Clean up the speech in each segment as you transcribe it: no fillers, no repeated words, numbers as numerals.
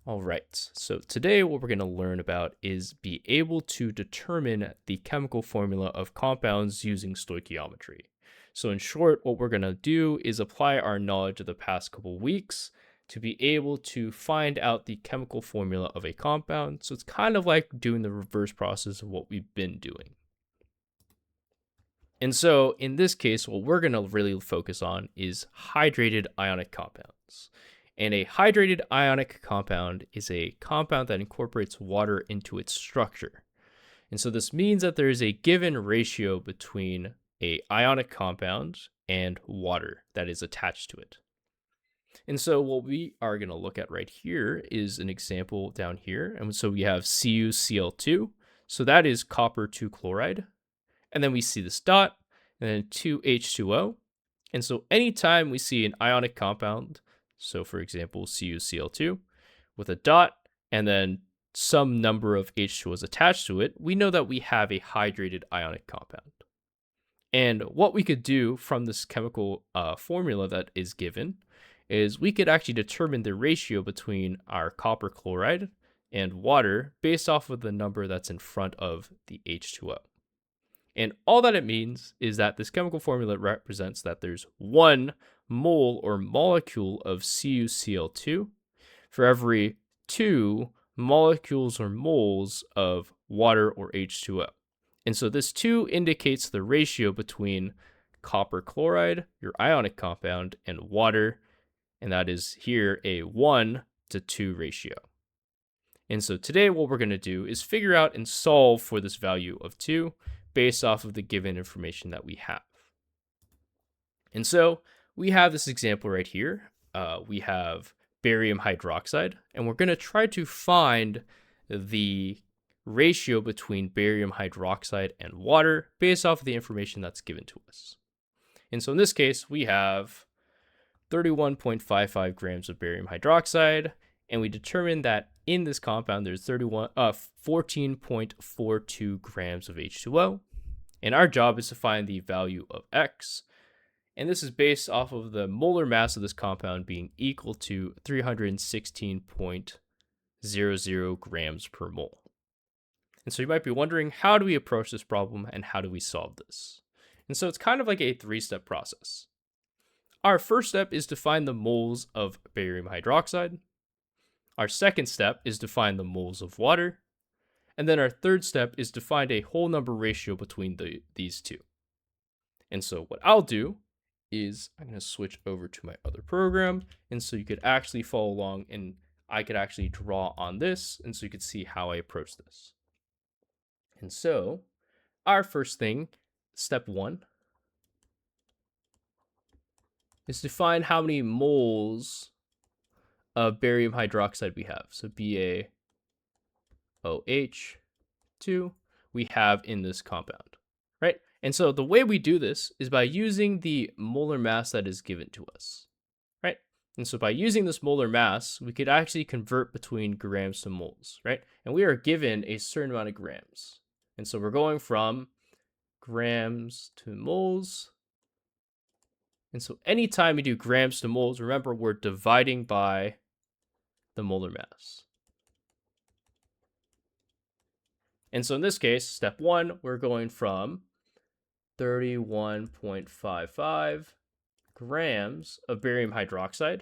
All right, so today what we're going to learn about is be able to determine the chemical formula of compounds using stoichiometry. So in short, what we're going to do is apply our knowledge of the past couple weeks to be able to find out the chemical formula of a compound. So it's kind of like doing the reverse process of what we've been doing. And so in this case, what we're going to really focus on is hydrated ionic compounds. And a hydrated ionic compound is a compound that incorporates water into its structure. And so this means that there is a given ratio between a ionic compound and water that is attached to it. And so what we are going to look at right here is an example down here. And so we have CuCl2. So that is copper 2 chloride. And then we see this dot and then 2H2O. And so anytime we see an ionic compound, so for example, CuCl2 with a dot and then some number of H2Os attached to it, we know that we have a hydrated ionic compound. And what we could do from this chemical formula that is given is we could actually determine the ratio between our copper chloride and water based off of the number that's in front of the H2O. And all that it means is that this chemical formula represents that there's 1 mole or molecule of CuCl2 for every 2 molecules or moles of water or H2O. And so this 2 indicates the ratio between copper chloride, your ionic compound, and water, and that is here a 1:2 ratio. And so today what we're going to do is figure out and solve for this value of 2 based off of the given information that we have. And so we have this example right here. We have barium hydroxide, and we're going to try to find the ratio between barium hydroxide and water based off of the information that's given to us. And so in this case, we have 31.55 grams of barium hydroxide, and we determined that in this compound there's 14.42 grams of H2O. And our job is to find the value of X. And this is based off of the molar mass of this compound being equal to 316.00 grams per mole. And so you might be wondering, how do we approach this problem and how do we solve this? And so it's kind of like a 3-step process. Our first step is to find the moles of barium hydroxide. Our second step is to find the moles of water. And then our third step is to find a whole number ratio between these two. And so what I'll do is I'm going to switch over to my other program. And so you could actually follow along and I could actually draw on this. And so you could see how I approach this. And so our first thing, step 1, is to find how many moles of barium hydroxide we have. So BaOH2 we have in this compound, right? And so the way we do this is by using the molar mass that is given to us, right? And so by using this molar mass, we could actually convert between grams to moles, right? And we are given a certain amount of grams. And so we're going from grams to moles. And so anytime we do grams to moles, remember we're dividing by the molar mass. And so in this case, step 1, we're going from 31.55 grams of barium hydroxide.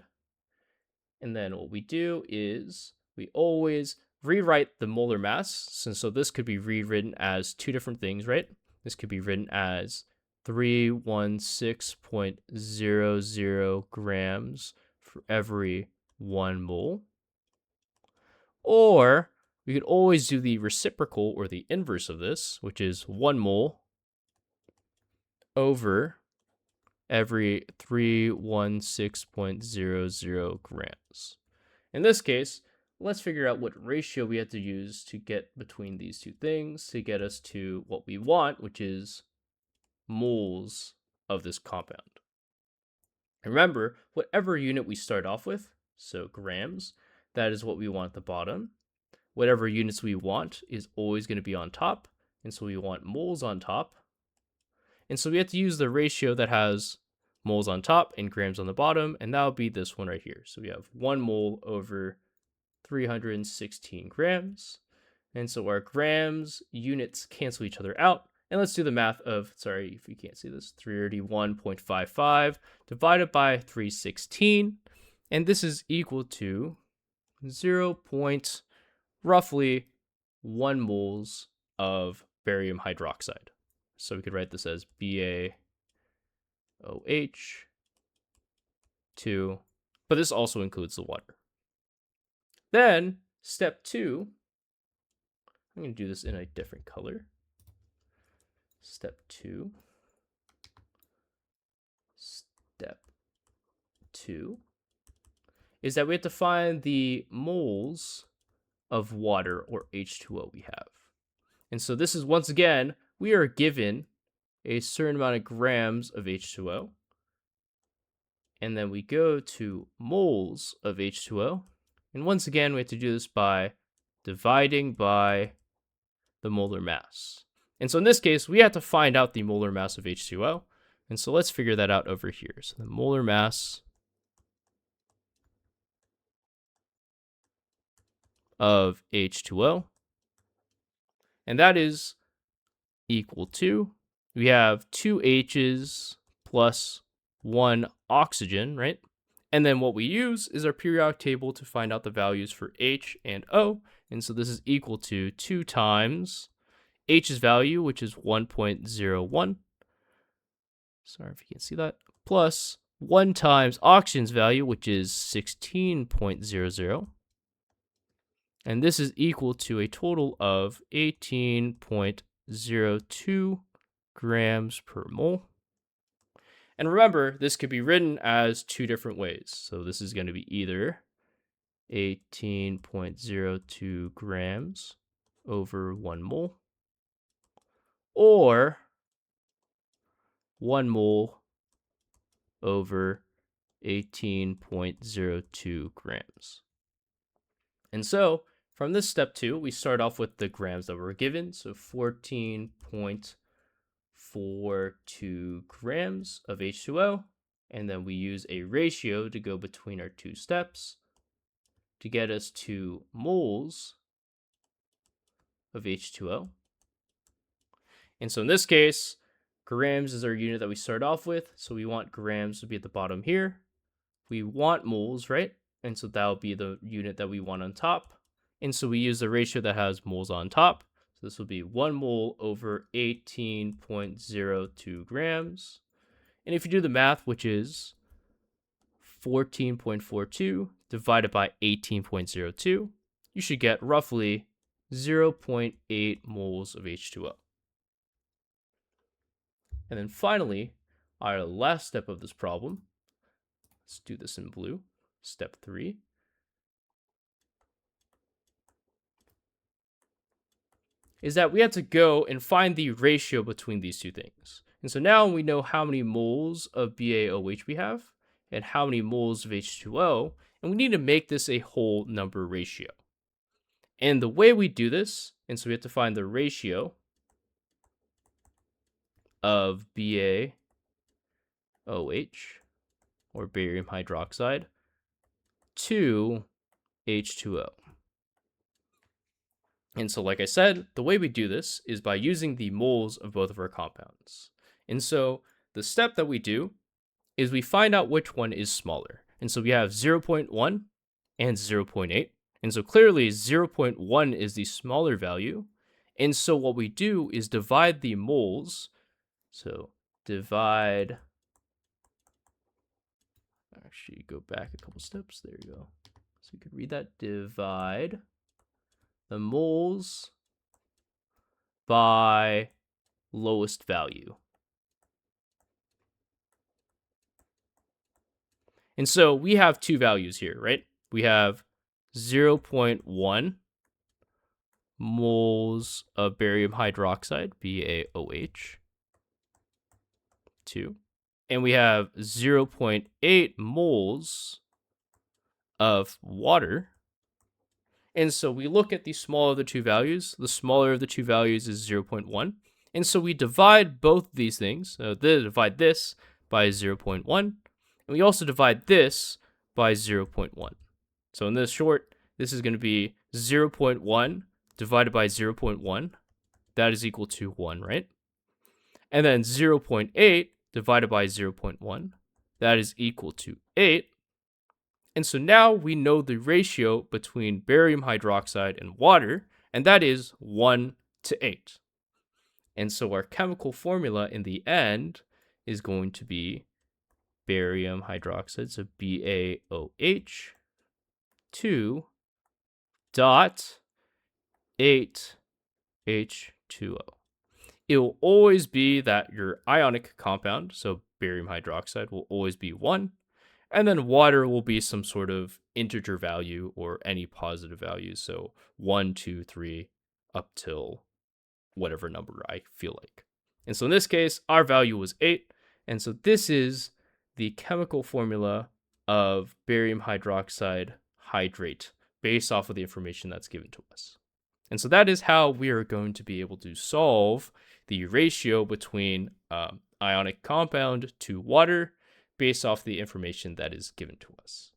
And then what we do is we always rewrite the molar mass. And so this could be rewritten as 2 different things, right? This could be written as 316.00 grams for every 1 mole. Or we could always do the reciprocal or the inverse of this, which is 1 mole over every 316.00 grams. In this case, let's figure out what ratio we have to use to get between these 2 things to get us to what we want, which is moles of this compound. And remember, whatever unit we start off with, so grams, that is what we want at the bottom. Whatever units we want is always going to be on top. And so we want moles on top. And so we have to use the ratio that has moles on top and grams on the bottom. And that will be this one right here. So we have 1 mole over 316 grams. And so our grams units cancel each other out. And let's do the math of, sorry if you can't see this, 331.55 divided by 316. And this is equal to 0. Roughly 1 moles of barium hydroxide. So we could write this as BaOH2, but this also includes the water. Then step 2, I'm going to do this in a different color. Step 2 is that we have to find the moles of water or H2O we have. And so this is, once again, we are given a certain amount of grams of H2O. And then we go to moles of H2O. And once again, we have to do this by dividing by the molar mass. And so in this case, we have to find out the molar mass of H2O. And so let's figure that out over here. So the molar mass of H2O, and that is equal to, we have 2 H's plus 1 oxygen, right? And then what we use is our periodic table to find out the values for H and O. And so this is equal to 2 times H's value, which is 1.01. Sorry if you can't see that. Plus 1 times oxygen's value, which is 16.00. And this is equal to a total of 18.02 grams per mole. And remember, this could be written as 2 different ways. So this is going to be either 18.02 grams over 1 mole, or 1 mole over 18.02 grams. And so from this step 2, we start off with the grams that were given. So 14.42 grams of H2O. And then we use a ratio to go between our 2 steps to get us to moles of H2O. And so in this case, grams is our unit that we start off with. So we want grams to be at the bottom here. We want moles, right? And so that'll be the unit that we want on top. And so we use the ratio that has moles on top. So this will be 1 mole over 18.02 grams. And if you do the math, which is 14.42 divided by 18.02, you should get roughly 0.8 moles of H2O. And then finally, our last step of this problem, let's do this in blue, step 3, is that we have to go and find the ratio between these 2 things. And so now we know how many moles of BaOH we have and how many moles of H2O, and we need to make this a whole number ratio. And the way we do this, and so we have to find the ratio of BaOH, or barium hydroxide, to H2O. And so, like I said, the way we do this is by using the moles of both of our compounds. And so the step that we do is we find out which one is smaller. And so we have 0.1 and 0.8. And so clearly 0.1 is the smaller value. And so what we do is divide the moles. So divide, actually go back a couple steps. There you go. So you could read that. Divide the moles by lowest value. And so we have 2 values here, right? We have 0.1 moles of barium hydroxide, BaOH, 2. And we have 0.8 moles of water. And so we look at the smaller of the 2 values. The smaller of the 2 values is 0.1. And so we divide both these things. Divide this by 0.1. And we also divide this by 0.1. So in this short, this is going to be 0.1 divided by 0.1. That is equal to 1, right? And then 0.8 divided by 0.1. That is equal to 8. And so now we know the ratio between barium hydroxide and water, and that is 1 to 8. And so our chemical formula in the end is going to be barium hydroxide, so BaOH, 2 dot 8H2O. It will always be that your ionic compound, so barium hydroxide, will always be 1, and then water will be some sort of integer value or any positive value, so 1, 2, 3, up till whatever number I feel like. And so in this case, our value was 8, and so this is the chemical formula of barium hydroxide hydrate based off of the information that's given to us. And so that is how we are going to be able to solve the ratio between ionic compound to water based off the information that is given to us.